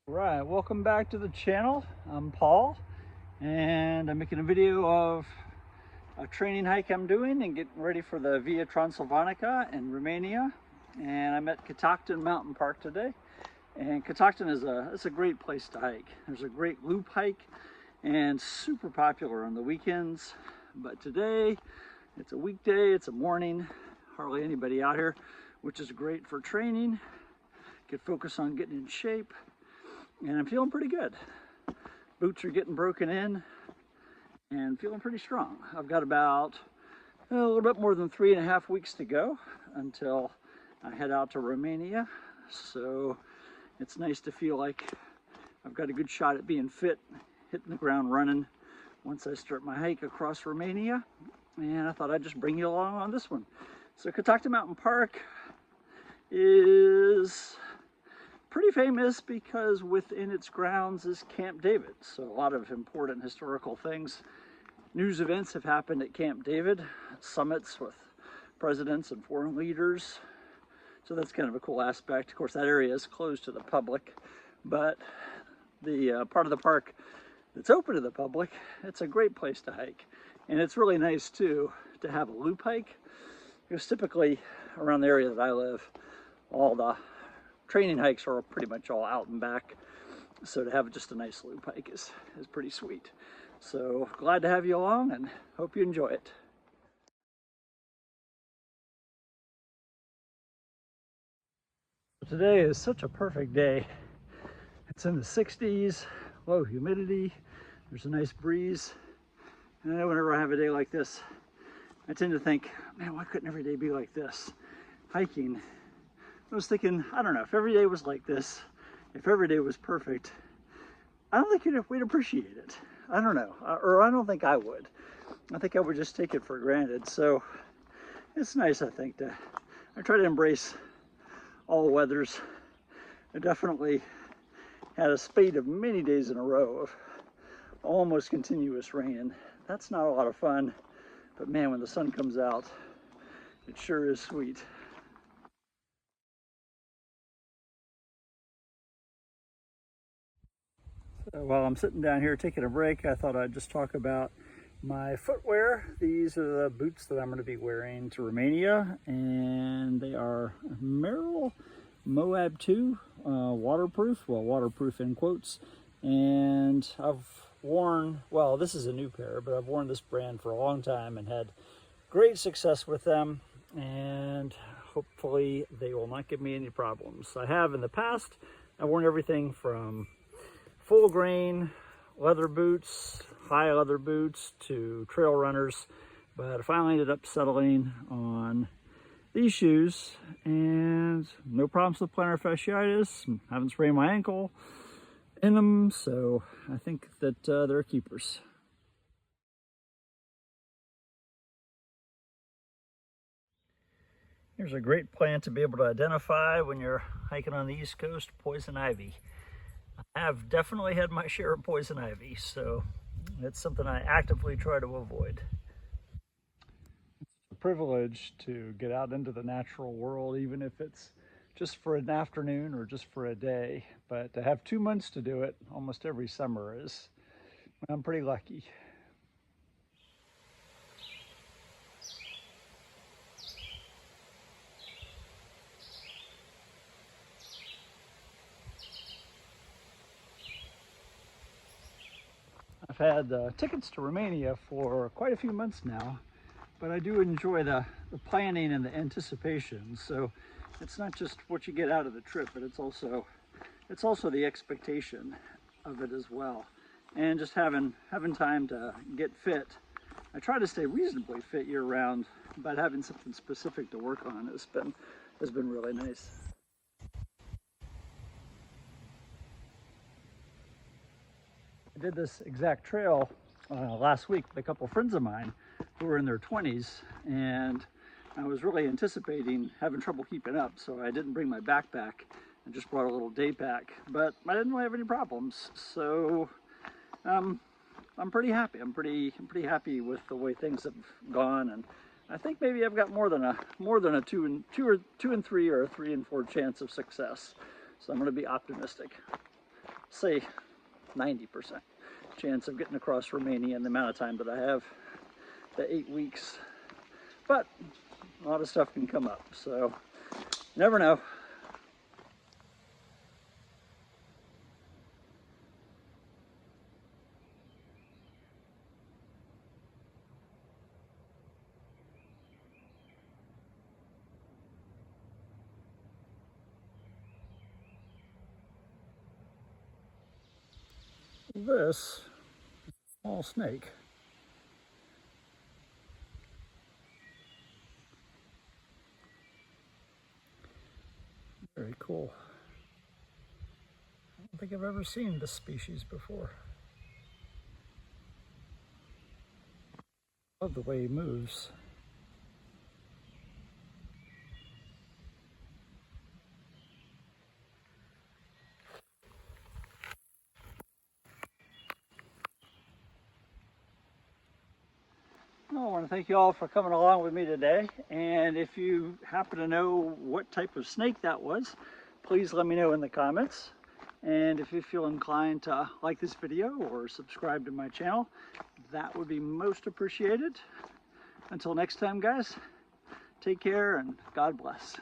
Right, welcome back to the channel. I'm Paul, and I'm making a video of a training hike I'm doing and getting ready for the Via Transilvanica in Romania. And I'm at Catoctin Mountain Park today. And Catoctin is a great place to hike. There's a great loop hike and super popular on the weekends. But today, it's a weekday, it's a morning, hardly anybody out here, which is great for training. Get focused on getting in shape. And I'm feeling pretty good. Boots are getting broken in and feeling pretty strong. I've got about a little bit more than 3.5 weeks to go until I head out to Romania. So it's nice to feel like I've got a good shot at being fit, hitting the ground running once I start my hike across Romania. And I thought I'd just bring you along on this one. So Catoctin Mountain Park is pretty famous because within its grounds is Camp David. So a lot of important historical things, news events have happened at Camp David, summits with presidents and foreign leaders. So that's kind of a cool aspect. Of course, that area is closed to the public, but the part of the park that's open to the public, it's a great place to hike. And it's really nice too to have a loop hike, because typically around the area that I live, all the training hikes are pretty much all out and back. So to have just a nice loop hike is pretty sweet. So glad to have you along and hope you enjoy it. Today is such a perfect day. It's in the 60s, low humidity, there's a nice breeze. And I know whenever I have a day like this, I tend to think, man, why couldn't every day be like this? Hiking. I was thinking, I don't know, if every day was like this, if every day was perfect, I don't think we'd appreciate it. I don't know, or I don't think I would. I think I would just take it for granted. So it's nice, I think, I try to embrace all weathers. I definitely had a spate of many days in a row of almost continuous rain. That's not a lot of fun, but man, when the sun comes out, it sure is sweet. So while I'm sitting down here taking a break, I thought I'd just talk about my footwear. These are the boots that I'm going to be wearing to Romania, and they are Merrell Moab 2, waterproof, well, waterproof in quotes. And I've worn, well, this is a new pair, but I've worn this brand for a long time and had great success with them, and hopefully they will not give me any problems. I have in the past. I've worn everything from full grain leather boots, high leather boots, to trail runners, but I finally ended up settling on these shoes, and no problems with plantar fasciitis. Haven't sprained my ankle in them, so I think that they're keepers. Here's a great plant to be able to identify when you're hiking on the East Coast: poison ivy. I've definitely had my share of poison ivy, so it's something I actively try to avoid. It's a privilege to get out into the natural world, even if it's just for an afternoon or just for a day. But to have 2 months to do it almost every summer I'm pretty lucky. I've had tickets to Romania for quite a few months now, but I do enjoy the planning and the anticipation. So it's not just what you get out of the trip, but it's also the expectation of it as well. And just having time to get fit. I try to stay reasonably fit year round, but having something specific to work on has been really nice. I did this exact trail last week with a couple friends of mine who were in their 20s, and I was really anticipating having trouble keeping up, so I didn't bring my backpack and just brought a little day pack, but I didn't really have any problems. So I'm pretty happy. I'm pretty happy with the way things have gone, and I think maybe I've got more than a 2 and 3 or a 3 and 4 chance of success. So I'm going to be optimistic. say 90% chance of getting across Romania in the amount of time that I have, the 8 weeks. But a lot of stuff can come up, so never know. This is a small snake. Very cool. I don't think I've ever seen this species before. Love the way he moves. I want to thank you all for coming along with me today. And if you happen to know what type of snake that was, please let me know in the comments. And if you feel inclined to like this video or subscribe to my channel, that would be most appreciated. Until next time, guys, take care and God bless.